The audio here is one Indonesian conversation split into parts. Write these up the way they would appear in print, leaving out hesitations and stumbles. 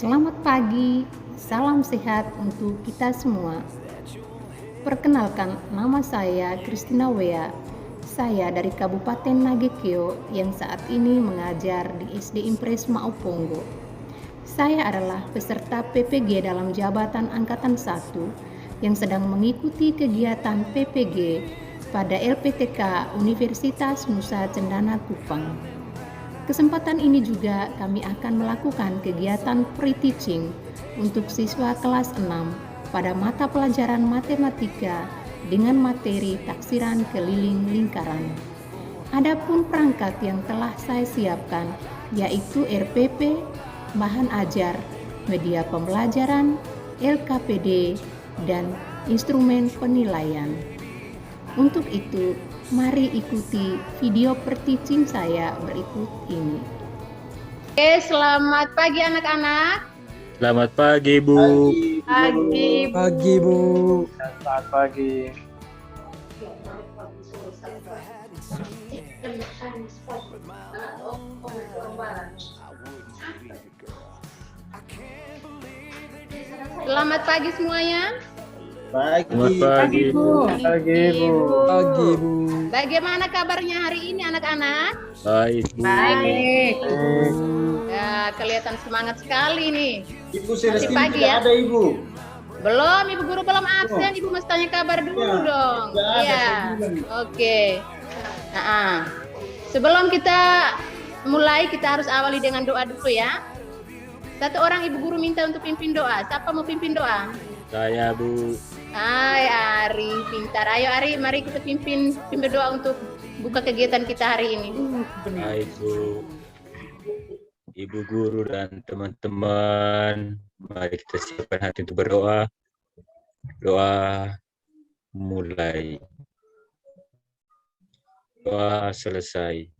Selamat pagi, salam sehat untuk kita semua. Perkenalkan, nama saya Christina Wea. Saya dari Kabupaten Nagekeo yang saat ini mengajar di SD Impres Mauponggo. Saya adalah peserta PPG dalam jabatan Angkatan 1 yang sedang mengikuti kegiatan PPG pada LPTK Universitas Nusa Cendana Kupang. Kesempatan ini juga kami akan melakukan kegiatan pre-teaching untuk siswa kelas 6 pada mata pelajaran matematika dengan materi taksiran keliling lingkaran. Adapun perangkat yang telah saya siapkan yaitu RPP, bahan ajar, media pembelajaran, LKPD, dan instrumen penilaian. Untuk itu, mari ikuti video per-teaching saya berikut ini. Oke, selamat pagi anak-anak. Selamat pagi, Bu. Pagi, Bu. Selamat pagi. Selamat pagi semuanya. Selamat pagi, Bu. Pagi, Bu. Pagi, Bu. Bagaimana kabarnya hari ini anak-anak? Baik, Bu. Baik. Ya, kelihatan semangat sekali nih. Ibu Masih Celestine pagi tidak ya? ada, Ibu. Belum, Ibu Guru belum absen. Ibu mesti tanya kabar dulu Ya, dong. tidak ada, Iya. saya bilang. Oke. Sebelum kita mulai, kita harus awali dengan doa dulu ya. Satu orang Ibu Guru minta untuk pimpin doa. Siapa mau pimpin doa? Saya, Bu. Hai Ari, pintar. Ayo Ari, mari kita pimpin doa untuk buka kegiatan kita hari ini. Baik, Bu. Ibu guru dan teman-teman, mari kita siapkan hati untuk berdoa. Doa mulai. Doa selesai.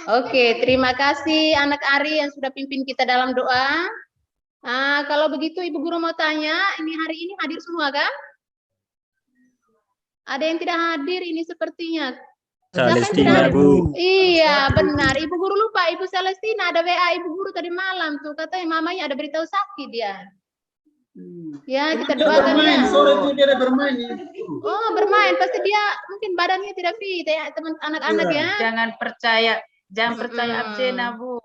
Oke, terima kasih anak Ari yang sudah pimpin kita dalam doa. Kalau begitu Ibu Guru mau tanya, ini hari ini hadir semua kan? Ada yang tidak hadir ini sepertinya. Celestina, Bu. Iya, benar. Ibu Guru lupa, Ibu Celestina ada WA Ibu Guru tadi malam tuh, katanya mamanya ada beritahu sakit dia. Ya, kita doakan Bermain, ya. sore itu dia ada bermain. Ibu. Oh, bermain. Pasti dia mungkin badannya tidak fit ya, teman anak-anak Iya. ya. Jangan percaya Absena, Bu.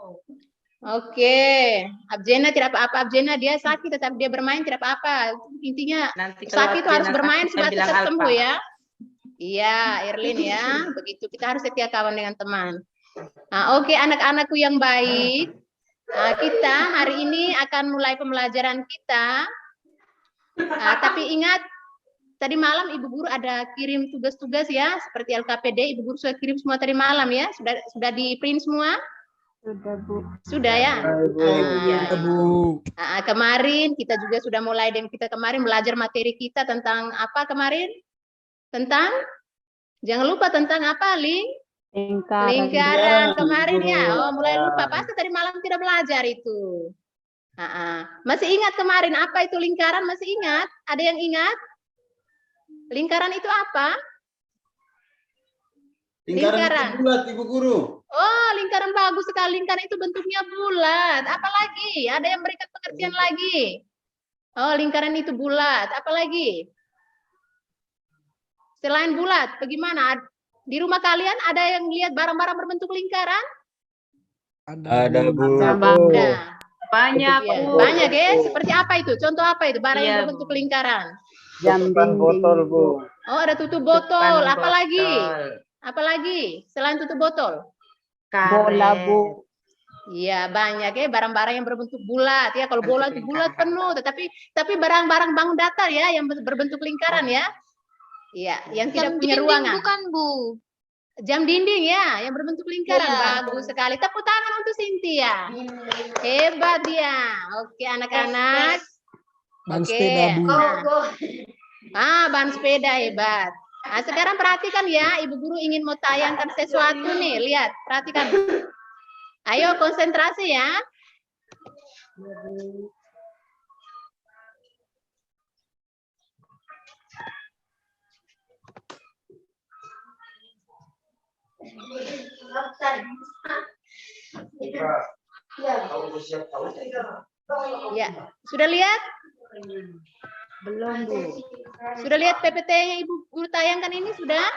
Oke, Abjena tidak apa-apa. Abjena dia sakit tetap dia bermain tidak apa-apa. Intinya Nanti kalau sakit itu harus Absena bermain sakit, supaya bilang tetap Alfa. sembuh ya. Iya, Erlin ya. Begitu kita harus setia kawan dengan teman. Oke, anak-anakku yang baik. Kita hari ini akan mulai pembelajaran kita. Tapi ingat, tadi malam Ibu Guru ada kirim tugas-tugas ya, seperti LKPD. Ibu Guru sudah kirim semua tadi malam ya. Sudah di print semua? Sudah, Bu. Sudah ya. Ya, Bu. Kemarin kita juga sudah mulai dan kita kemarin belajar materi kita tentang apa kemarin? Tentang jangan lupa tentang apa, lingkaran kemarin ya. Oh, mulai lupa. Pasti tadi malam tidak belajar itu. Masih ingat kemarin apa itu lingkaran? Masih ingat? Ada yang ingat? Lingkaran itu apa? Lingkaran itu bulat, Ibu Guru. Oh, lingkaran bagus sekali. Lingkaran itu bentuknya bulat. Apalagi? Ada yang berikan pengertian lagi? Oh, lingkaran itu bulat. Apalagi? Selain bulat, bagaimana? Di rumah kalian ada yang lihat barang-barang berbentuk lingkaran? Ada, Bu. Ada. Banyak, Ya, Bu. banyak ya. Seperti apa itu? Contoh apa itu? Barang yang Iya, berbentuk Bu. lingkaran. Tutupan botol, Bu. Oh, ada tutup botol. Tutupan Apalagi? botol. Apalagi selain tutup botol? Bola, Bu. Iya, banyak ya barang-barang yang berbentuk bulat ya. Kalau bola itu bulat penuh, tapi barang-barang bangun datar ya yang berbentuk lingkaran ya. Iya, yang tidak punya ruangan. Bukan, Bu. Jam dinding ya, yang berbentuk lingkaran. Iya. Bagus sekali. Tepuk tangan untuk Cynthia. Hebat dia. Oke, anak-anak. Ban Oke. sepeda, Bu. Ban sepeda hebat. Sekarang perhatikan ya, Ibu Guru ingin mau tayangkan sesuatu nih. Lihat, perhatikan. Ayo konsentrasi ya. Ya, sudah lihat? Belum, Bu. Sudah lihat PPT-nya Ibu Guru tayangkan ini sudah?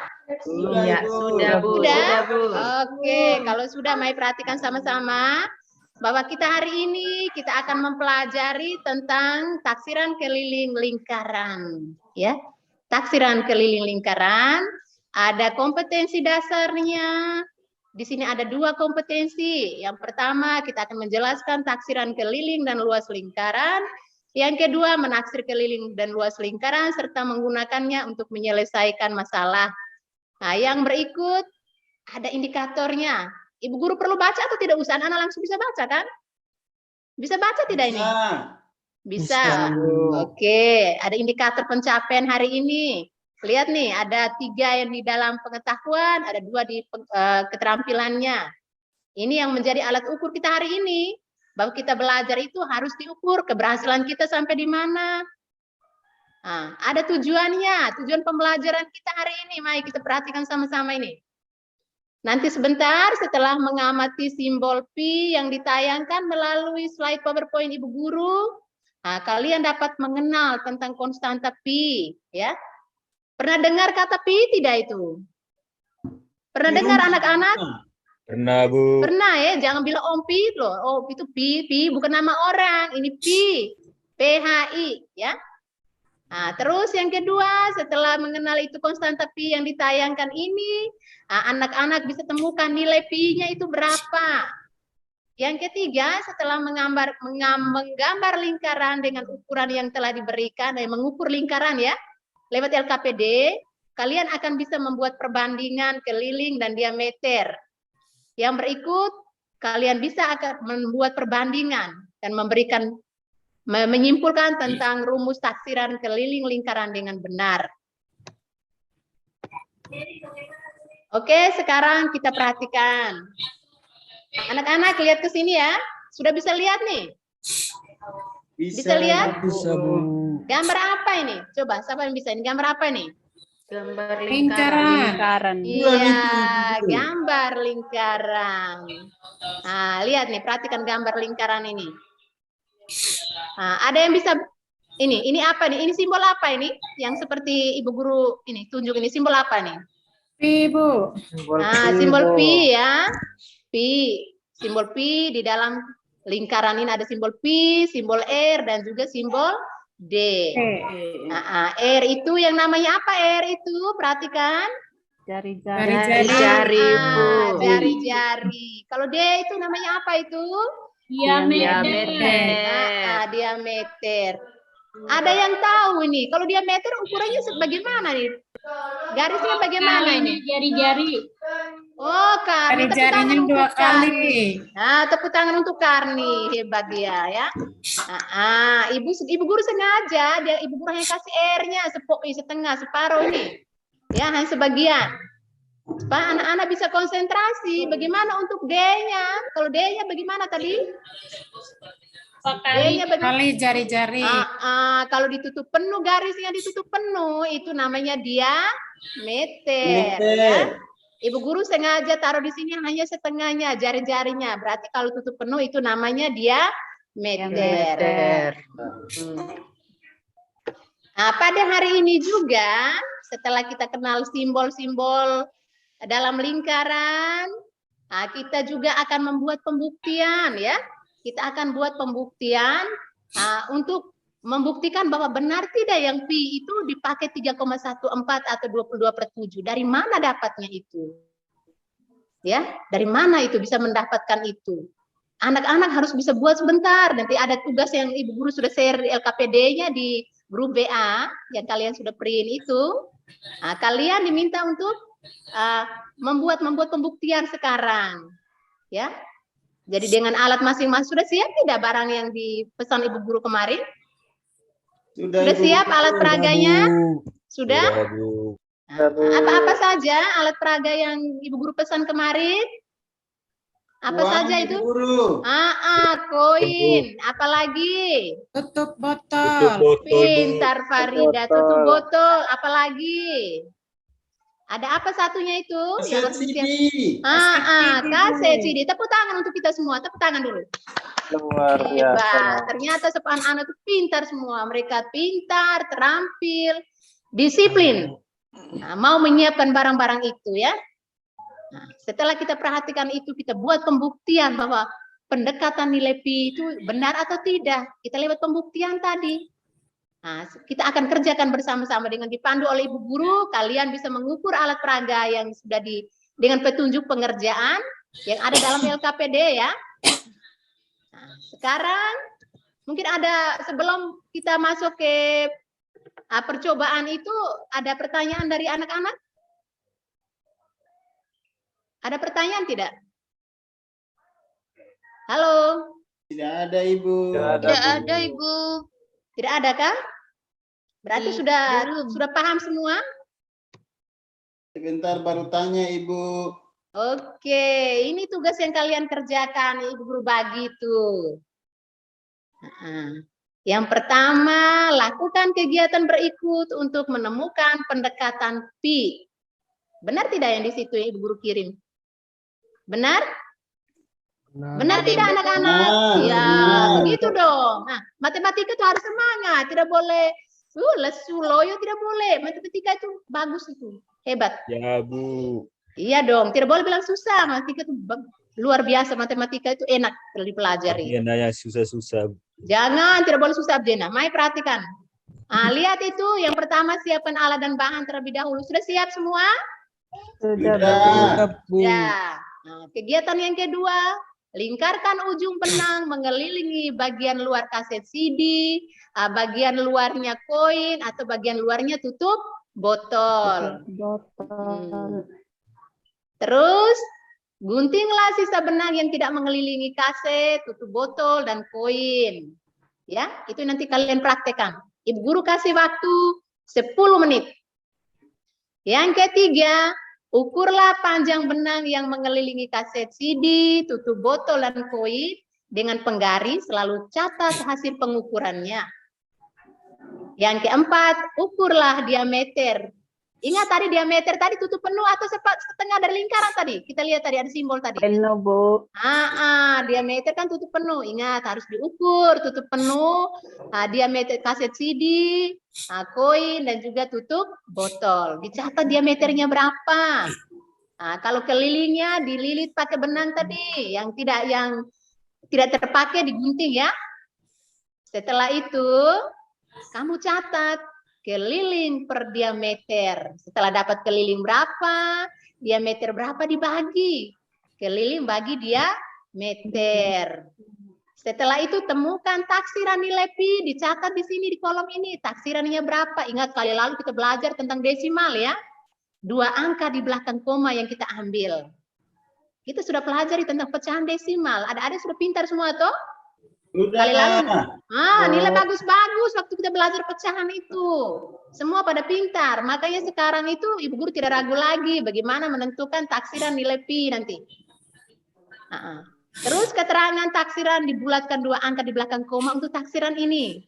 Iya, sudah, Bu. Sudah? Sudah, Bu. Oke, kalau sudah mari perhatikan sama-sama bahwa kita hari ini kita akan mempelajari tentang taksiran keliling lingkaran, ya. Taksiran keliling lingkaran, ada kompetensi dasarnya. Di sini ada 2 kompetensi. Yang pertama, kita akan menjelaskan taksiran keliling dan luas lingkaran. Yang kedua, menaksir keliling dan luas lingkaran serta menggunakannya untuk menyelesaikan masalah. Nah, yang berikut ada indikatornya. Ibu guru perlu baca atau tidak usah? Anak langsung bisa baca kan? Bisa baca tidak ini? Bisa. Oke, ada indikator pencapaian hari ini. Lihat nih, ada 3 yang di dalam pengetahuan, ada 2 di keterampilannya. Ini yang menjadi alat ukur kita hari ini. Bahwa kita belajar itu harus diukur keberhasilan kita sampai di mana. Nah, ada tujuannya, tujuan pembelajaran kita hari ini. Mari kita perhatikan sama-sama ini. Nanti sebentar setelah mengamati simbol pi yang ditayangkan melalui slide PowerPoint Ibu Guru, nah, kalian dapat mengenal tentang konstanta pi, ya. Pernah dengar kata pi tidak itu? Pernah dengar anak-anak? Pernah, Bu. Pernah ya, jangan bilang Om Pi loh. Oh, itu Pi bukan nama orang, ini Pi. PHI, ya. Nah, terus yang kedua, setelah mengenal itu konstanta pi yang ditayangkan ini, anak-anak bisa temukan nilai pi-nya itu berapa. Yang ketiga, setelah menggambar lingkaran dengan ukuran yang telah diberikan, mengukur lingkaran ya, lewat LKPD, kalian akan bisa membuat perbandingan keliling dan diameter. Yang berikut, kalian bisa akan membuat perbandingan dan menyimpulkan tentang rumus taksiran keliling lingkaran dengan benar. Oke, sekarang kita perhatikan. Anak-anak lihat ke sini ya. Sudah bisa lihat nih? Bisa lihat? Bisa, Bu. Gambar apa ini? Coba, siapa yang bisa? Ini gambar apa nih? Gambar lingkaran. Iya, gambar lingkaran. Nah, lihat nih, perhatikan gambar lingkaran ini. Nah, ada yang bisa ini apa nih? Ini simbol apa ini? Yang seperti Ibu Guru ini tunjuk ini simbol apa nih? Pi, Bu. Nah, simbol pi ya. Pi, simbol pi di dalam lingkaran ini ada simbol pi, simbol R dan juga simbol D. Nah, R itu yang namanya apa? R itu perhatikan. Jari-jari, Bu. Jari-jari. Kalau D itu namanya apa itu? Diameter. Diameter. Ada yang tahu ini? Kalau diameter ukurannya bagaimana nih? Garisnya bagaimana ini? Jari-jari. Oh, Karni. Jari-jarinya 2 kali. Nah, tepuk tangan untuk Karni, hebat dia ya. Ibu guru sengaja, Ibu guru hanya kasih R-nya setengah, separuh ini. Ya, hanya sebagian. Supaya anak-anak bisa konsentrasi. Bagaimana untuk D-nya? Kalau D-nya bagaimana tadi? Kali jari-jari. Kalau ditutup penuh, garisnya ditutup penuh, itu namanya diameter. Ya. Ibu guru sengaja taruh di sini hanya setengahnya, jari-jarinya. Berarti kalau tutup penuh itu namanya diameter. Nah, pada hari ini juga, setelah kita kenal simbol-simbol dalam lingkaran, kita juga akan membuat pembuktian ya. Kita akan buat pembuktian untuk membuktikan bahwa benar tidak yang pi itu dipakai 3,14 atau 22/7. Dari mana dapatnya itu? Ya, dari mana itu bisa mendapatkan itu? Anak-anak harus bisa buat sebentar. Nanti ada tugas yang Ibu Guru sudah share di LKPD-nya di grup BA yang kalian sudah print itu. Kalian diminta untuk membuat pembuktian sekarang. Ya. Jadi dengan alat masing-masing sudah siap tidak barang yang dipesan Ibu Guru kemarin? Sudah siap alat peraganya? Sudah? Apa-apa saja alat peraga yang Ibu Guru pesan kemarin? Apa saja itu? Koin. Apalagi? Tutup botol. Pintar Farida. Tutup botol. Apalagi? Ada apa satunya itu? Kaset CD. Kaset CD. Tepuk tangan untuk kita semua. Tepuk tangan dulu. Luar biasa. Hebat. Ternyata anak-anak itu pintar semua. Mereka pintar, terampil, disiplin. Nah, mau menyiapkan barang-barang itu ya. Nah, setelah kita perhatikan itu, kita buat pembuktian bahwa pendekatan nilai pi itu benar atau tidak. Kita lewat pembuktian tadi. Nah, kita akan kerjakan bersama-sama dengan dipandu oleh ibu guru. Kalian bisa mengukur alat peraga yang sudah dengan petunjuk pengerjaan yang ada dalam LKPD ya. Nah, sekarang mungkin ada sebelum kita masuk ke percobaan itu, ada pertanyaan dari anak-anak? Ada pertanyaan tidak? Halo? Tidak ada, Ibu. Tidak ada, Ibu. Tidak ada kah? Berarti sudah paham semua? Sebentar baru tanya, Ibu. Oke, ini tugas yang kalian kerjakan, Ibu Guru bagi itu. Yang pertama, lakukan kegiatan berikut untuk menemukan pendekatan pi. Benar tidak yang di situ yang Ibu Guru kirim? Benar? Benar tidak anak-anak? Ya, begitu dong. Nah, matematika itu harus semangat, tidak boleh lesu, loyo, tidak boleh. Matematika itu bagus itu, hebat. Ya, Bu. Iya dong, tidak boleh bilang susah. Matematika itu luar biasa, matematika itu enak kalau dipelajari. Abjena yang susah-susah. Jangan, tidak boleh susah Abjena. Mai perhatikan. Nah, lihat itu, yang pertama siapkan alat dan bahan terlebih dahulu. Sudah siap semua? Sudah. Bu. Ya. Nah, kegiatan yang kedua, lingkarkan ujung benang mengelilingi bagian luar kaset CD, bagian luarnya koin, atau bagian luarnya tutup botol. Terus, guntinglah sisa benang yang tidak mengelilingi kaset, tutup botol, dan koin. Ya, itu nanti kalian praktekkan. Ibu Guru kasih waktu 10 menit. Yang ketiga, ukurlah panjang benang yang mengelilingi kaset CD, tutup botol, dan koin dengan penggaris, selalu catat hasil pengukurannya. Yang keempat, ukurlah diameter. Ingat tadi diameter tadi tutup penuh atau setengah dari lingkaran tadi? Kita lihat tadi ada simbol tadi. Penuh, Bu. Diameter kan tutup penuh. Ingat harus diukur tutup penuh, diameter kaset CD, koin, dan juga tutup botol. Dicatat diameternya berapa. Kalau kelilingnya dililit pakai benang tadi, yang tidak terpakai digunting ya. Setelah itu kamu catat keliling per diameter. Setelah dapat keliling berapa, diameter berapa dibagi. Keliling bagi diameter. Setelah itu temukan taksiran nilai pi, dicatat di sini di kolom ini. Taksirannya berapa? Ingat kali lalu kita belajar tentang desimal ya. 2 angka di belakang koma yang kita ambil. Kita sudah pelajari tentang pecahan desimal. Ada-ada sudah pintar semua toh? Kali lalu, nilai bagus-bagus waktu kita belajar pecahan itu. Semua pada pintar. Makanya sekarang itu Ibu Guru tidak ragu lagi bagaimana menentukan taksiran nilai pi nanti. Terus keterangan taksiran dibulatkan 2 angka di belakang koma untuk taksiran ini.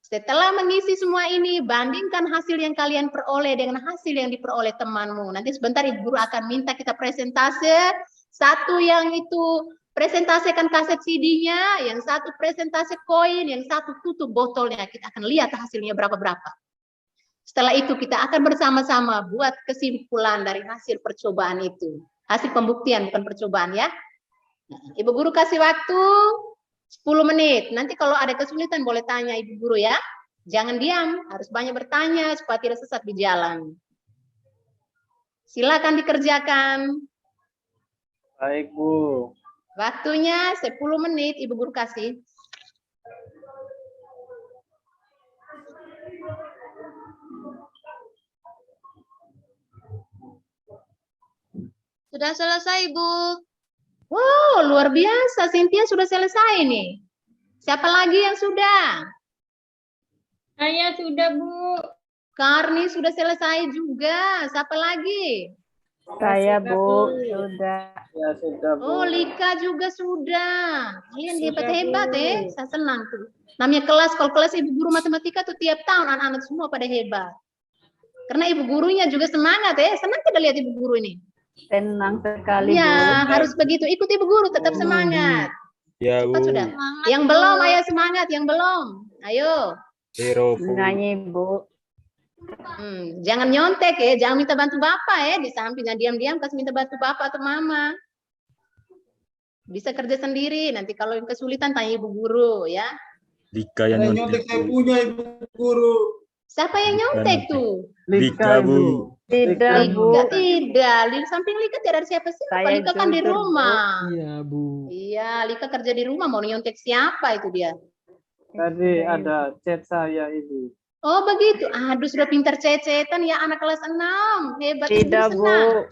Setelah mengisi semua ini, bandingkan hasil yang kalian peroleh dengan hasil yang diperoleh temanmu. Nanti sebentar Ibu Guru akan minta kita presentase. Satu yang itu presentasikan kaset CD-nya, yang satu presentasi koin, yang satu tutup botolnya. Kita akan lihat hasilnya berapa-berapa. Setelah itu kita akan bersama-sama buat kesimpulan dari hasil percobaan itu. Hasil pembuktian, bukan percobaan ya. Ibu Guru kasih waktu 10 menit. Nanti kalau ada kesulitan boleh tanya Ibu Guru ya. Jangan diam, harus banyak bertanya supaya tidak sesat di jalan. Silakan dikerjakan. Baik, Bu. Waktunya 10 menit, Ibu Guru kasih. Sudah selesai, Bu. Wow, luar biasa. Cynthia sudah selesai nih. Siapa lagi yang sudah? Saya sudah, Bu. Karni sudah selesai juga. Siapa lagi? Saya, Bu. Sudah. Ya, sudah, Bu. Oh, Lika juga sudah. Kalian hebat-hebat ya. Saya senang tuh. Namanya kelas, kalau kelas Ibu Guru Matematika tuh tiap tahun anak-anak semua pada hebat. Karena Ibu Gurunya juga semangat ya. Senang tidak lihat Ibu Guru ini? Senang sekali, Ya, Bu. harus begitu. Ikut Ibu Guru, tetap semangat. Ya, Cepat Bu. sudah. Semangat, Yang Bu. belum, ayo semangat. Yang belum, ayo. Zero, Bu. Nyanyi, Bu. Jangan nyontek ya, jangan minta bantu bapak ya. Di samping jangan diam-diam kasih minta bantu bapak atau mama. Bisa kerja sendiri. Nanti kalau yang kesulitan tanya ibu guru ya. Lika yang nyontek, saya Bu. punya ibu guru. Siapa yang nyontek tuh? Lika, Bu. Tidak, Bu. Lika tidak. Di samping Lika tidak ada siapa-siapa. Saya Lika kan di jujur, Bu. rumah. Iya, Bu. Iya, Lika kerja di rumah. Mau nyontek siapa itu dia? Tadi ada chat saya, Ibu. Oh begitu. Aduh sudah pintar cecetan ya anak kelas 6. Hebat. Ibu Tidak, Bu. senang.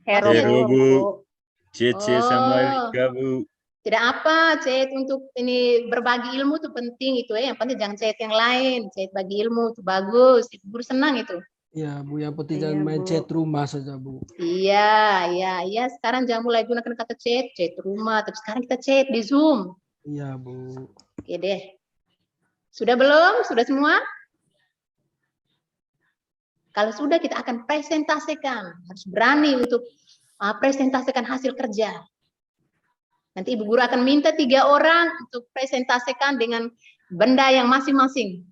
Hero, Hero, Bu. Bu. Cece sama Oh. Lika, Bu. Tidak apa, chat untuk ini berbagi ilmu tuh penting itu ya. Yang penting jangan chat yang lain. Chat bagi ilmu itu bagus. Ibu guru senang itu. Iya, Bu. Yang penting Iya, jangan main Bu. chat rumah saja, Bu. Iya. Sekarang jangan mulai gunakan kata chat rumah. Tapi sekarang kita chat di Zoom. Iya, Bu. Oke deh. Sudah belum? Sudah semua? Kalau sudah kita akan presentasikan. Harus berani untuk presentasikan hasil kerja. Nanti ibu guru akan minta 3 orang untuk presentasikan dengan benda yang masing-masing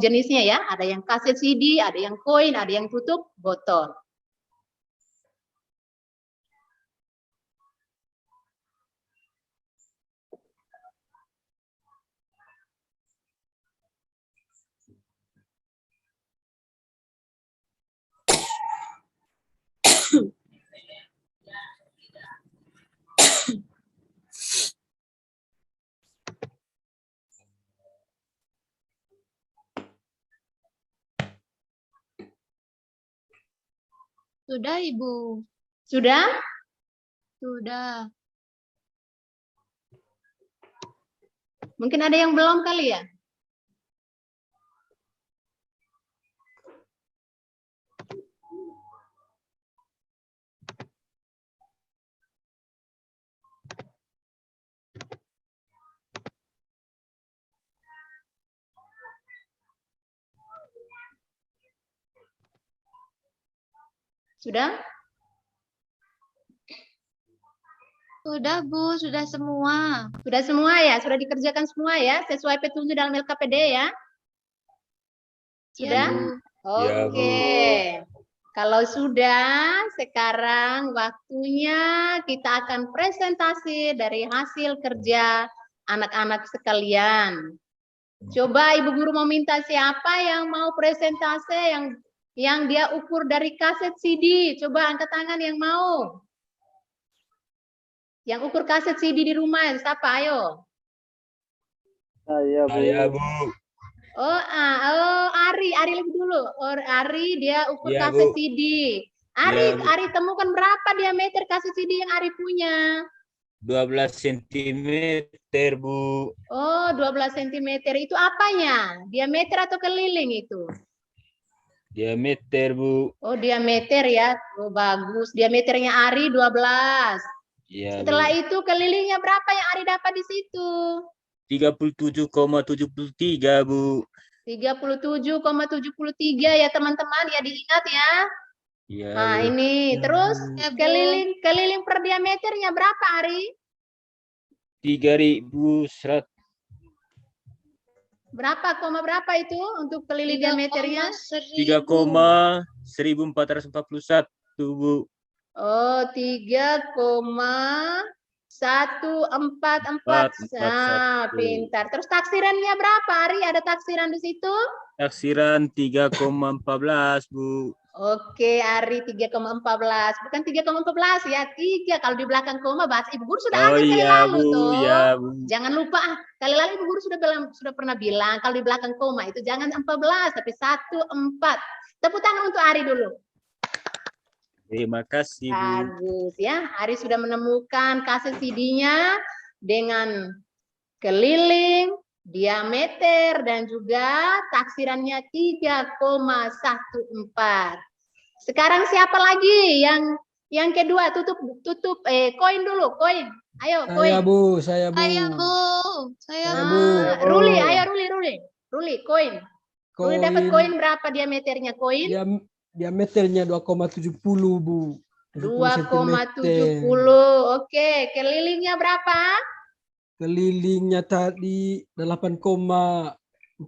jenisnya ya. Ada yang kaset CD, ada yang koin, ada yang tutup botol. Sudah, Ibu. Sudah? Sudah. Mungkin ada yang belum kali ya? Sudah? Sudah, Bu. Sudah semua. Sudah semua ya? Sudah dikerjakan semua ya? Sesuai petunjuk dalam LKPD ya? Sudah? Ya, Bu. Ya, Bu. Oke. Kalau sudah, sekarang waktunya kita akan presentasi dari hasil kerja anak-anak sekalian. Coba ibu guru mau minta siapa yang mau presentasi yang dia ukur dari kaset CD. Coba angkat tangan yang mau. Yang ukur kaset CD di rumah, siapa? Ayo. Saya, Bu. Saya, Bu. Oh, Ari lebih dulu. Oh, Ari dia ukur Iya, kaset Bu. CD. Iya, Bu. Ari temukan berapa diameter kaset CD yang Ari punya? 12 cm, Bu. Oh, 12 cm. Itu apanya? Diameter atau keliling itu? Diameter, Bu. Oh, diameter ya. Oh, bagus. Diameternya Ari 12. Ya, Setelah Bu. itu kelilingnya berapa yang Ari dapat di situ? 37,73, Bu. 37,73 ya teman-teman ya, diingat ya. Ya, Nah, Bu. ini Ya, terus Bu. Ya, Bu. keliling per diameternya berapa, Ari? 3.100. Berapa, berapa itu untuk keliling diameternya? 3,1441, Bu. Oh, 3,144. Nah, pintar. Terus taksirannya berapa, Ari? Ada taksiran di situ? Taksiran 3,14, Bu. Oke, Ari 3,14. Bukan 3,14 ya, 3. Kalau di belakang koma bahasa ibu guru sudah Oh ada kali iya, lalu Bu. tuh. Ya, Bu. Jangan lupa, kali lalu ibu guru sudah pernah bilang kalau di belakang koma itu jangan 14 tapi 14. Tepuk tangan untuk Ari dulu. Terima kasih, Bu. Bagus ya. Ari sudah menemukan kaset CD-nya dengan keliling, diameter dan juga taksirannya 3,14. Sekarang siapa lagi yang kedua? Tutup koin dulu, koin. Ayo, koin. Saya, Bu. Saya, Bu. Saya, Bu. Saya, Saya, Bu. Bu. Ruli, ayo Ruli, koin. Ruli dapat koin Koin berapa diameternya koin? diameternya 2,70, Bu. 2,70. Oke, kelilingnya berapa? Kelilingnya tadi 8,49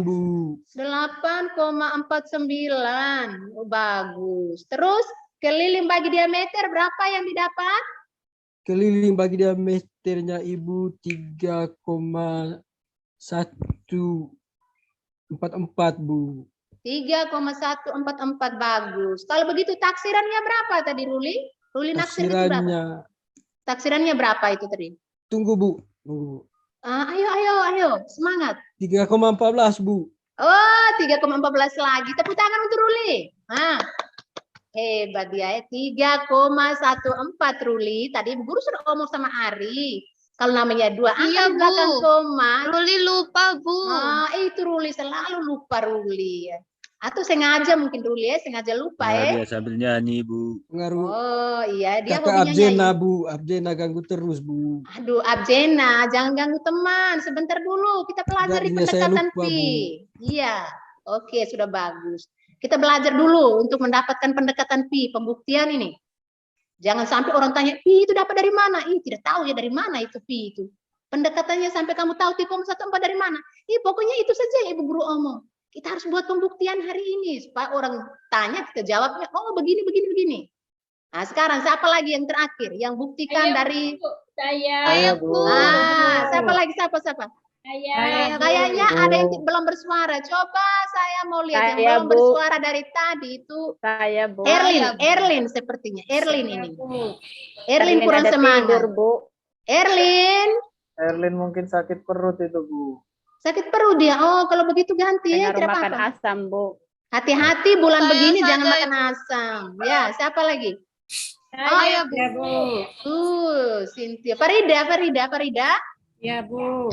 Bu. 8,49. Oh, bagus. Terus keliling bagi diameter berapa yang didapat? Keliling bagi diameternya Ibu 3,144 Bu. 3,144 bagus. Kalau begitu taksirannya berapa tadi Ruli? Ruli naksir itu berapa? Taksirannya, Taksirannya berapa itu tadi? tunggu Bu. Tunggu. Ayo, semangat. 3,14 Bu. Oh, 3,14 lagi. Tepuk tangan untuk Ruli. Hebat dia ya. 3,14 Ruli. Tadi Guru sudah ngomong sama Ari. Kalau namanya dua angka Iya, di belakang Bu. koma. Ruli lupa, Bu. Itu Ruli selalu lupa Ruli. Atau sengaja mungkin Ruli ya, sengaja lupa ya. Dia sambil nyanyi, Bu. Pengaruh Oh iya, dia kakak hobinya Abjena nyanyi. Bu. Abjena ganggu terus Bu. Aduh, Abjena, jangan ganggu teman. Sebentar dulu, kita pelajari Jadinya saya pendekatan lupa, pi. Bu. Iya, oke, sudah bagus. Kita belajar dulu untuk mendapatkan pendekatan pi, pembuktian ini. Jangan sampai orang tanya, pi itu dapat dari mana? Tidak tahu ya dari mana itu pi itu. Pendekatannya sampai kamu tahu 3,14 dari mana. Pokoknya itu saja yang Ibu Guru omong. Kita harus buat pembuktian hari ini supaya orang tanya kita jawabnya, oh begini. Nah, sekarang siapa lagi yang terakhir yang buktikan dari Saya, Bu. siapa lagi? Siapa? Kayaknya ada yang belum bersuara. Coba saya mau lihat yang Saya, belum Bu. bersuara dari tadi itu Saya, Bu. Erlin sepertinya. Erlin ini. Erlin Erlin kurang ada semangat. tidur, Bu. Erlin Erlin mungkin sakit perut itu, Bu. sakit perut dia. Oh, kalau begitu ganti ya, Pengaruh tidak makan apa-apa. asam, Bu. Hati-hati bulan Saya begini saja, jangan makan asam. Ya, siapa lagi? Saya, Bu. Cynthia. Farida. Ya, Bu.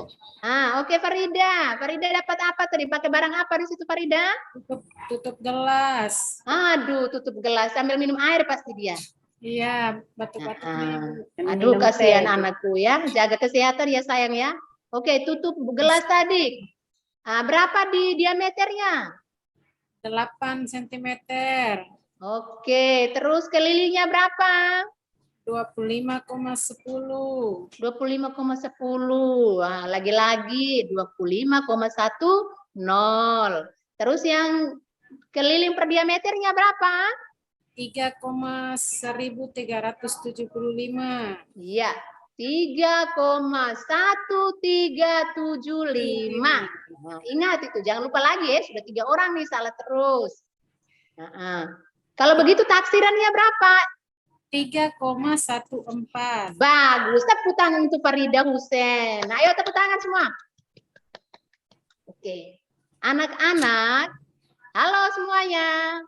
Oke, Farida. Farida dapat apa tadi? Pakai barang apa di situ, Farida? Tutup gelas. Aduh, tutup gelas sambil minum air pasti dia. Iya, batuk-batuknya, Bu. Aduh, Minum kasihan teh. anakku ya. Jaga kesehatan ya sayang ya. Oke, tutup gelas tadi. Berapa di diameternya? 8 cm. Oke, terus kelilingnya berapa? 25,10. 25,10. Lagi-lagi 25,10. Terus yang keliling per diameternya berapa? 3,1375. Iya, 3,1375. Ingat itu, jangan lupa lagi ya, sudah 3 orang nih salah terus. Kalau begitu taksirannya berapa? 3,14. Bagus, tepuk tangan untuk Farida Husen. Ayo tepuk tangan semua. Oke, anak-anak, halo semuanya.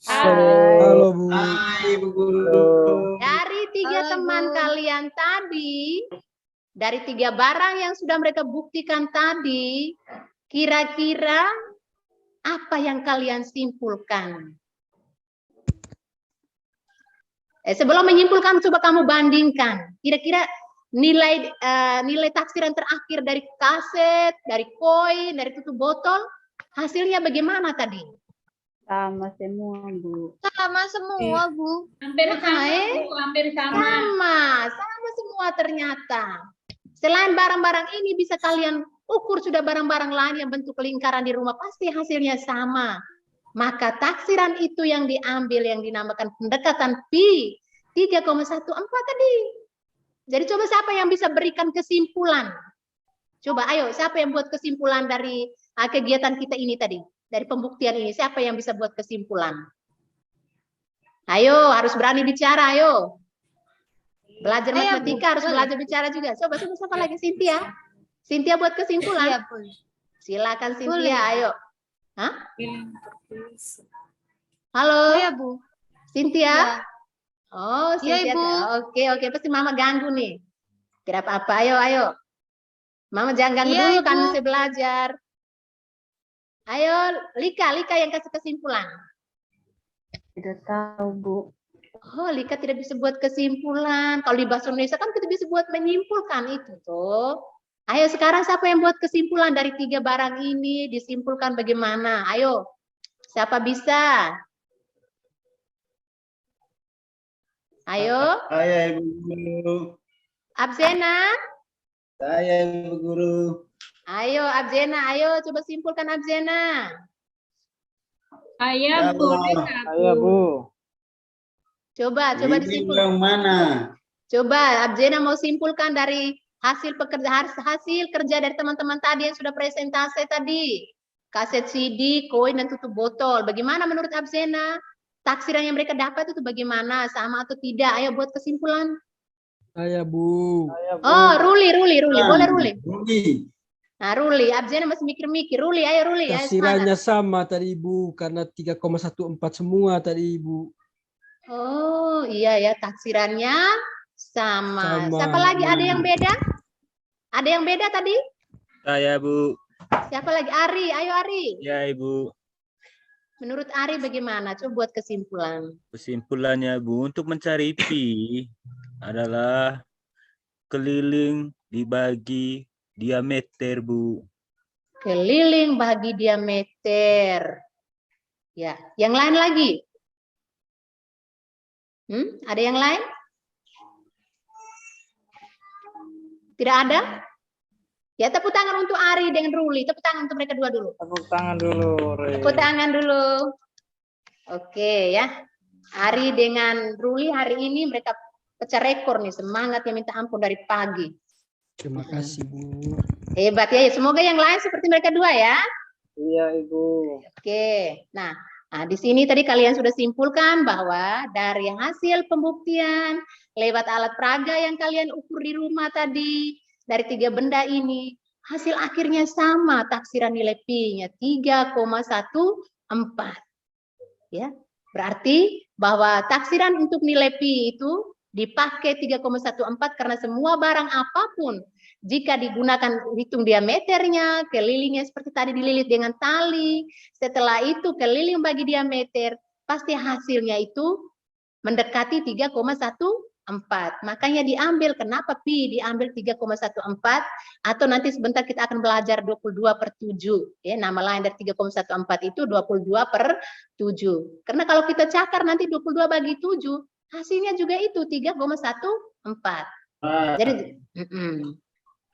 Halo Bu. Dari 3 Halo, teman Bu. kalian tadi, dari 3 barang yang sudah mereka buktikan tadi, kira-kira apa yang kalian simpulkan? Sebelum menyimpulkan, coba kamu bandingkan. Kira-kira nilai taksiran terakhir dari kaset, dari koin, dari tutup botol, hasilnya bagaimana tadi? Sama semua, Bu. Sama semua, Bu. Hampir sama semua ternyata. Selain barang-barang ini bisa kalian ukur sudah barang-barang lain yang bentuk lingkaran di rumah, pasti hasilnya sama. Maka taksiran itu yang diambil yang dinamakan pendekatan pi 3,14 tadi. Jadi coba siapa yang bisa berikan kesimpulan? Coba ayo, siapa yang buat kesimpulan dari kegiatan kita ini tadi? Dari pembuktian ini, siapa yang bisa buat kesimpulan? Ayo, harus berani bicara, ayo. Belajar Ayo, matematika Bu. harus belajar bicara juga. Coba siapa lagi? Cynthia. Cynthia buat kesimpulan. Iya, Bu. Silakan Cynthia, Boleh. ayo. Pilih tertulis. Halo, Iya, Bu. Cynthia. Iya. Oh, Iya, Cynthia. Ibu. Oke, pasti Mama ganggu nih. Tidak apa-apa, ayo. Mama jangan ganggu Iya, dulu, Ibu. kan mesti belajar. Ayo, Lika yang kasih kesimpulan. Tidak tahu, Bu. Oh, Lika tidak bisa buat kesimpulan. Kalau di bahasa Indonesia kan kita bisa buat menyimpulkan itu tuh. Ayo sekarang siapa yang buat kesimpulan dari 3 barang ini, disimpulkan bagaimana? Ayo, siapa bisa? Ayo. Saya Ibu. Abzena? Saya Ibu Guru. Ayo Abzena, ayo coba simpulkan Abzena. Saya Bu. Saya Bu. Coba disimpul. yang mana? Coba Abzena mau simpulkan dari hasil kerja dari teman-teman tadi yang sudah presentasi tadi. Kaset CD, koin dan tutup botol. Bagaimana menurut Abzena? Taksiran yang mereka dapat itu bagaimana? Sama atau tidak? Ayo buat kesimpulan. Saya Bu. Oh, Ruli. Boleh Ruli. Ruli. Nah, Ruli. Abzena masih mikir-mikir. Ruli, ayo Ruli. Ayo Taksirannya semangat. sama tadi Ibu karena 3,14 semua tadi Ibu. Oh, iya ya. Taksirannya sama. Sama. Siapa lagi? Ada yang beda? Ada yang beda tadi? Saya, Bu. Siapa lagi? Ari. Ayo Ari. Ya, Ibu. Menurut Ari bagaimana? Coba buat kesimpulan. Kesimpulannya, Bu, untuk mencari pi adalah keliling dibagi diameter, Bu. Keliling bagi diameter. Ya, yang lain lagi? Ada yang lain? Tidak ada? Ya, tepuk tangan untuk Ari dengan Ruli. Tepuk tangan untuk mereka dua dulu. Tepuk tangan dulu. Re. Tepuk tangan dulu. Oke ya. Ari dengan Ruli hari ini mereka pecah rekor nih. Semangat yang minta ampun dari pagi. Terima kasih Bu. Hebat ya. Semoga yang lain seperti mereka dua ya. Iya Ibu. Oke. Nah, di sini tadi kalian sudah simpulkan bahwa dari hasil pembuktian lewat alat peraga yang kalian ukur di rumah tadi, dari 3 benda ini, hasil akhirnya sama, taksiran nilai Pi-nya 3,14. Ya, berarti bahwa taksiran untuk nilai Pi itu dipakai 3,14 karena semua barang apapun jika digunakan hitung diameternya, kelilingnya seperti tadi dililit dengan tali, setelah itu keliling bagi diameter, pasti hasilnya itu mendekati 3,14. Makanya diambil, kenapa Pi diambil 3,14, atau nanti sebentar kita akan belajar 22/7. Ya, nama lain dari 3,14 itu 22/7. Karena kalau kita cakar nanti 22 bagi 7, hasilnya juga itu 3,14. Jadi,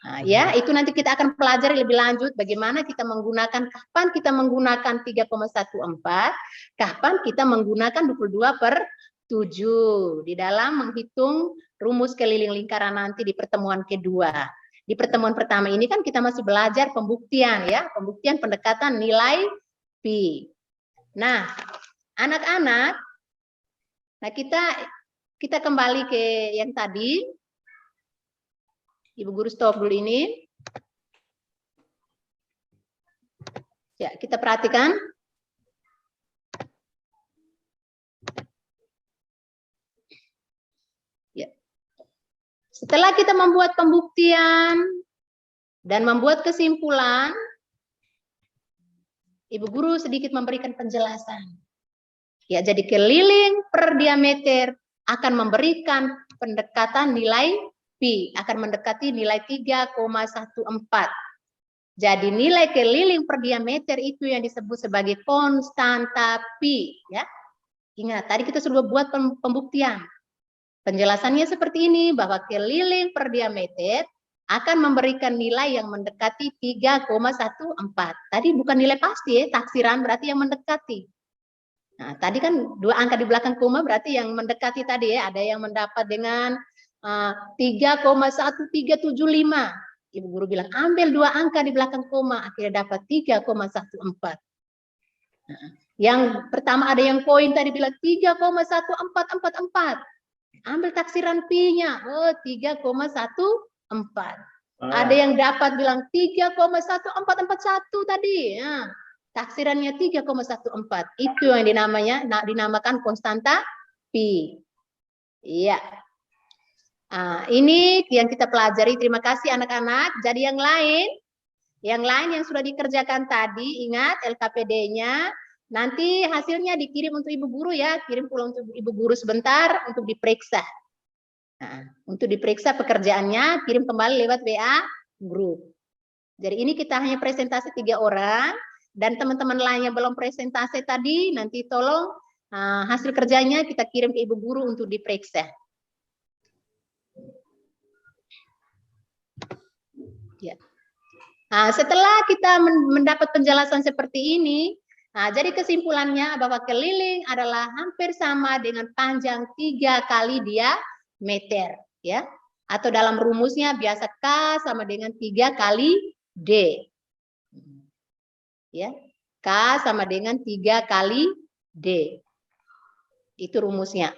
nah, ya, itu nanti kita akan pelajari lebih lanjut bagaimana kita menggunakan, kapan kita menggunakan 3,14, kapan kita menggunakan 22/7 di dalam menghitung rumus keliling lingkaran nanti di pertemuan kedua. Di pertemuan pertama ini kan kita masih belajar pembuktian ya, pembuktian pendekatan nilai Pi. Nah, anak-anak, nah kita kembali ke yang tadi. Ibu Guru stop dulu ini. Ya, kita perhatikan. Ya. Setelah kita membuat pembuktian dan membuat kesimpulan, Ibu Guru sedikit memberikan penjelasan. Ya, jadi keliling per diameter akan memberikan pendekatan nilai Pi, akan mendekati nilai 3,14. Jadi nilai keliling per diameter itu yang disebut sebagai konstanta Pi. Ya. Ingat, tadi kita sudah buat pembuktian. Penjelasannya seperti ini, bahwa keliling per diameter akan memberikan nilai yang mendekati 3,14. Tadi bukan nilai pasti ya, taksiran berarti yang mendekati. Nah, tadi kan 2 angka di belakang koma berarti yang mendekati tadi ya, ada yang mendapat dengan 3,1375. Ibu Guru bilang ambil 2 angka di belakang koma, akhirnya dapat 3,14. Nah, yang pertama ada yang koin tadi bilang 3,1444. Ambil taksiran Pi-nya, 3,14. Ada yang dapat bilang 3,1441 tadi. Ya. Taksirannya 3,14. Itu yang dinamakan konstanta Pi. Iya. Ini yang kita pelajari. Terima kasih anak-anak. Jadi yang lain yang sudah dikerjakan tadi, ingat LKPD-nya. Nanti hasilnya dikirim untuk Ibu Guru ya. Kirim pulang untuk Ibu Guru sebentar untuk diperiksa. Nah, untuk diperiksa pekerjaannya, kirim kembali lewat WA grup. Jadi ini kita hanya presentasi 3 orang. Dan teman-teman lainnya belum presentasi tadi, nanti tolong hasil kerjanya kita kirim ke Ibu Guru untuk diperiksa. Ya. Nah, setelah kita mendapat penjelasan seperti ini, nah, jadi kesimpulannya bahwa keliling adalah hampir sama dengan panjang 3 kali diameter, ya. Atau dalam rumusnya biasa K sama dengan 3 kali D. Ya. K sama dengan 3 kali D. Itu rumusnya.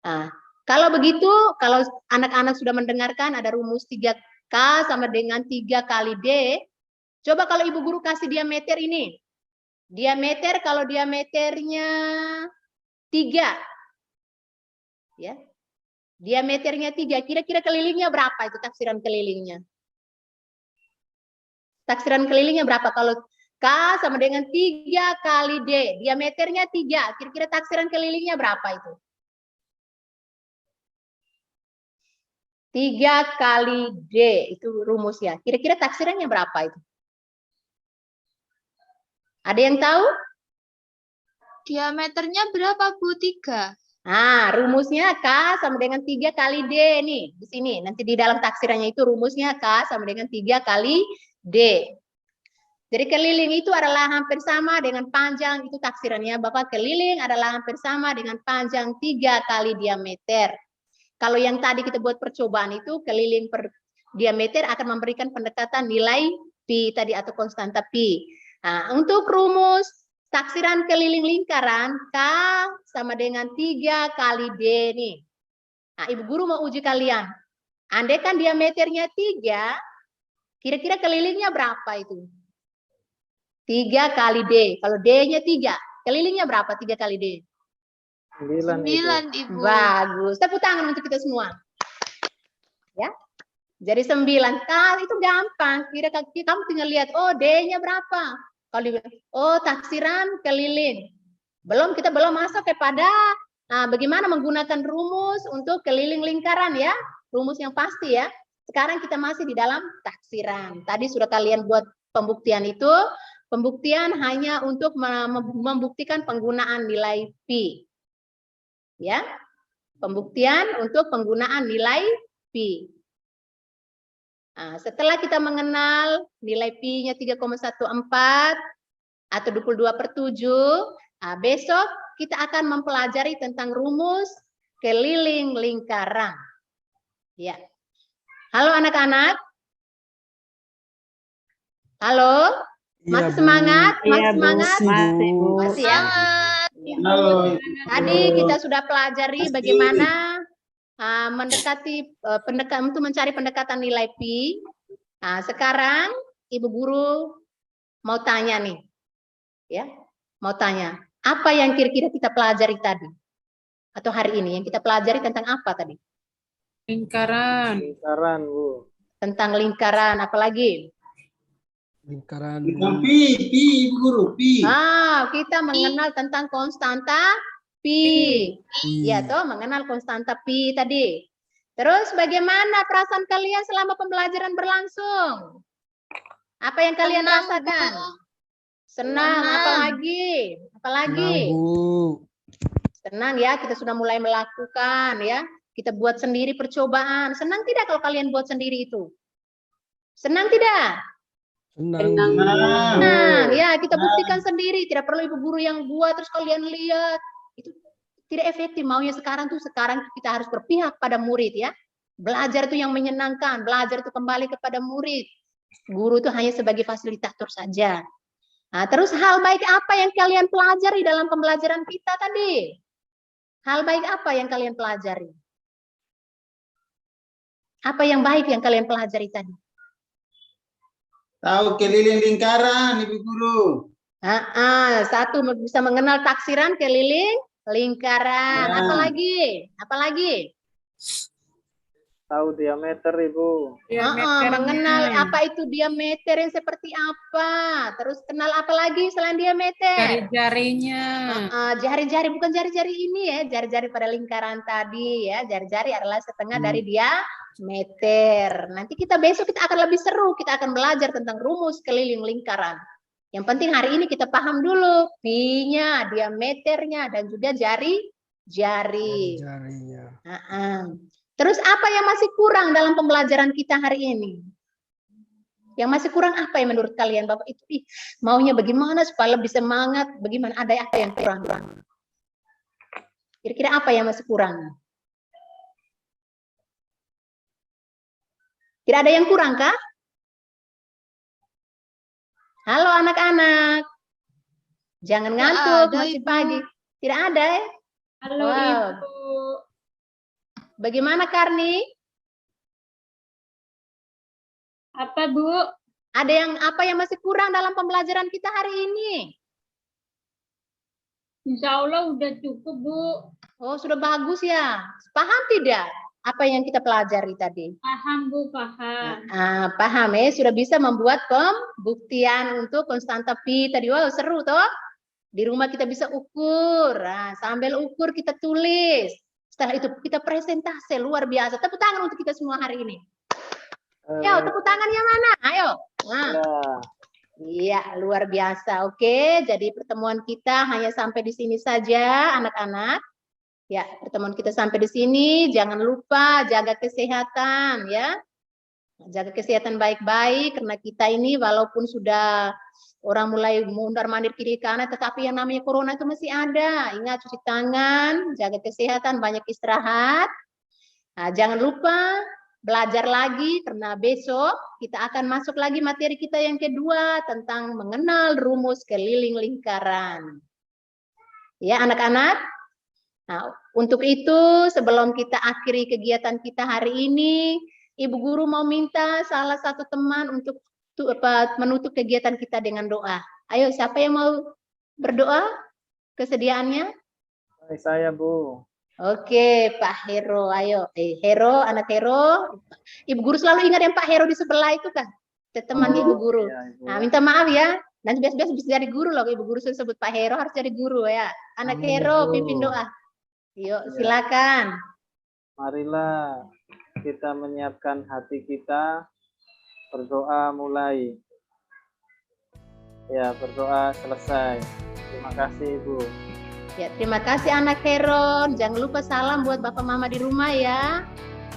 Nah, kalau begitu, kalau anak-anak sudah mendengarkan ada rumus 3K sama dengan 3 kali D, coba kalau Ibu Guru kasih diameter ini. Diameter, kalau diameternya 3. Ya. Diameternya 3, kira-kira kelilingnya berapa itu taksiran kelilingnya? Taksiran kelilingnya berapa? Kalau K sama dengan 3 kali D, diameternya 3, kira-kira taksiran kelilingnya berapa itu? 3 kali D, itu rumusnya. Kira-kira taksirannya berapa itu? Ada yang tahu? Diameternya berapa, Bu? 3. Nah, rumusnya K sama dengan 3 kali D nih. Di sini, nanti di dalam taksirannya itu rumusnya K sama dengan 3 kali D. Jadi keliling itu adalah hampir sama dengan panjang, itu taksirannya. Bapak keliling adalah hampir sama dengan panjang 3 kali diameter. Kalau yang tadi kita buat percobaan itu, keliling per diameter akan memberikan pendekatan nilai pi tadi atau konstanta pi. Nah, untuk rumus taksiran keliling lingkaran, K sama dengan 3 kali D nih. Nah, Ibu Guru mau uji kalian. Andaikan diameternya 3, kira-kira kelilingnya berapa itu? 3 kali D. Kalau D-nya 3, kelilingnya berapa 3 kali D? 9, 9, Ibu. Bagus. Tepuk tangan untuk kita semua. Ya. Jadi 9 kali itu gampang. Kira kamu tinggal lihat, oh D-nya berapa? Kalau dibilang, oh taksiran keliling. Kita belum masuk kepada bagaimana menggunakan rumus untuk keliling lingkaran ya. Rumus yang pasti ya. Sekarang kita masih di dalam taksiran. Tadi sudah kalian buat pembuktian itu. Pembuktian hanya untuk membuktikan penggunaan nilai pi. Ya. Pembuktian untuk penggunaan nilai pi. Nah, setelah kita mengenal nilai pi-nya 3,14 atau 22/7, nah, besok kita akan mempelajari tentang rumus keliling lingkaran. Ya. Halo anak-anak. Halo. Masih semangat? Masih semangat? Masih, Bu. Masih ya. Halo. Tadi kita sudah pelajari bagaimana mendekati untuk mencari pendekatan nilai pi. Nah, sekarang Ibu Guru mau tanya nih. Ya, mau tanya. Apa yang kira-kira kita pelajari tadi? Atau hari ini yang kita pelajari tentang apa tadi? Lingkaran. Lingkaran, Bu. Tentang lingkaran, apalagi? Lingkaran. Pi, Guru, pi. Kita mengenal tentang konstanta pi. Ya toh, mengenal konstanta pi tadi. Terus bagaimana perasaan kalian selama pembelajaran berlangsung? Apa yang kalian Senang, rasakan? Bu. Senang, Senang. apalagi? Apalagi? Senang, Bu. Senang ya, kita sudah mulai melakukan ya. Kita buat sendiri percobaan. Senang tidak kalau kalian buat sendiri itu? Senang tidak? Senang, Senang. Bu. Nah, ya kita buktikan sendiri. Tidak perlu ibu guru yang buat terus kalian lihat. Itu tidak efektif. Maunya sekarang kita harus berpihak pada murid ya. Belajar itu yang menyenangkan. Belajar itu kembali kepada murid. Guru itu hanya sebagai fasilitator saja. Nah, terus hal baik apa yang kalian pelajari dalam pembelajaran kita tadi? Hal baik apa yang kalian pelajari? Apa yang baik yang kalian pelajari tadi? Tahu keliling lingkaran, Ibu Guru. Satu bisa mengenal taksiran keliling lingkaran. Ya. Apalagi? Tahu diameter, Ibu. Mengenal apa itu diameter yang seperti apa. Terus kenal apa lagi selain diameter? Jari-jarinya. Jari-jari bukan jari-jari ini ya, jari-jari pada lingkaran tadi ya. Jari-jari adalah setengah dari diameter. Nanti besok kita akan lebih seru, kita akan belajar tentang rumus keliling lingkaran. Yang penting hari ini kita paham dulu pi-nya, diameternya dan juga jari-jari. Jarinya. Terus apa yang masih kurang dalam pembelajaran kita hari ini? Yang masih kurang apa yang menurut kalian Bapak itu? Maunya bagaimana supaya lebih semangat? Bagaimana? Ada apa yang kurang? Kira-kira apa yang masih kurang? Kira ada yang kurang kah? Halo anak-anak. Jangan ngantuk, ada, masih Ibu. pagi. Tidak ada ya? Halo Wow. Ibu. Bagaimana Karni? Apa Bu? Ada apa yang masih kurang dalam pembelajaran kita hari ini? Insya Allah udah cukup Bu. Oh, sudah bagus ya. Paham tidak apa yang kita pelajari tadi? Paham Bu, paham. Paham ya, sudah bisa membuat pembuktian untuk konstanta pi tadi. Wow, seru toh. Di rumah kita bisa ukur. Nah, sambil ukur kita tulis. Setelah itu kita presentasi luar biasa. Tepuk tangan untuk kita semua hari ini. Yo, tepuk tangannya mana? Ayo. Nah. Iya, luar biasa. Oke, jadi pertemuan kita hanya sampai di sini saja, anak-anak. Ya, pertemuan kita sampai di sini. Jangan lupa jaga kesehatan, ya. Jaga kesehatan baik-baik, karena kita ini walaupun sudah orang mulai mundar-mandir kiri kanan, tetapi yang namanya corona itu masih ada. Ingat cuci tangan, jaga kesehatan, banyak istirahat. Nah, jangan lupa belajar lagi, karena besok kita akan masuk lagi materi kita yang kedua tentang mengenal rumus keliling lingkaran. Ya, anak-anak. Nah, untuk itu sebelum kita akhiri kegiatan kita hari ini, Ibu Guru mau minta salah satu teman untuk menutup kegiatan kita dengan doa. Ayo, siapa yang mau berdoa? Kesediaannya? Saya Bu. Oke, Pak Hero, ayo. Hero, anak Hero. Ibu Guru selalu ingat yang Pak Hero di sebelah itu kan? Teman Ibu Guru. Iya, Ibu. Nah, minta maaf ya. Nanti biasa-biasa bisa jadi guru loh. Ibu Guru sebut Pak Hero harus jadi guru ya. Anak Amin, Hero, Bu. pimpin doa. Yuk, Iya. silakan. Marilah kita menyiapkan hati kita, berdoa mulai. Ya, berdoa selesai. Terima kasih Ibu. Ya, terima kasih anak Hero. Jangan lupa salam buat Bapak Mama di rumah ya.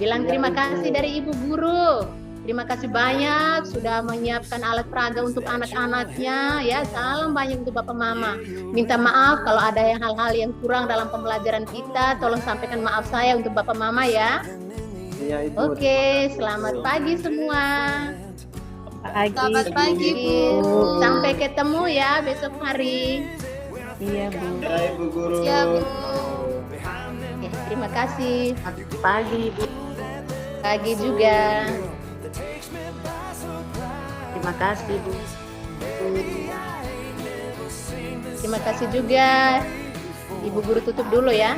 Bilang Iya, terima Ibu. kasih dari Ibu Guru. Terima kasih banyak sudah menyiapkan alat peraga untuk anak-anaknya ya. Salam banyak untuk Bapak Mama. Minta maaf kalau ada hal-hal yang kurang dalam pembelajaran kita. Tolong sampaikan maaf saya untuk Bapak Mama ya. Iya Ibu. Oke, selamat pagi semua. Selamat pagi, Bu. Sampai ketemu ya besok hari. Iya, Bu. Ya Ibu Guru. Ya, Bu. Ya, terima kasih. Pagi, Bu. Pagi juga. Terima kasih, Bu. Terima kasih juga. Ibu Guru tutup dulu ya.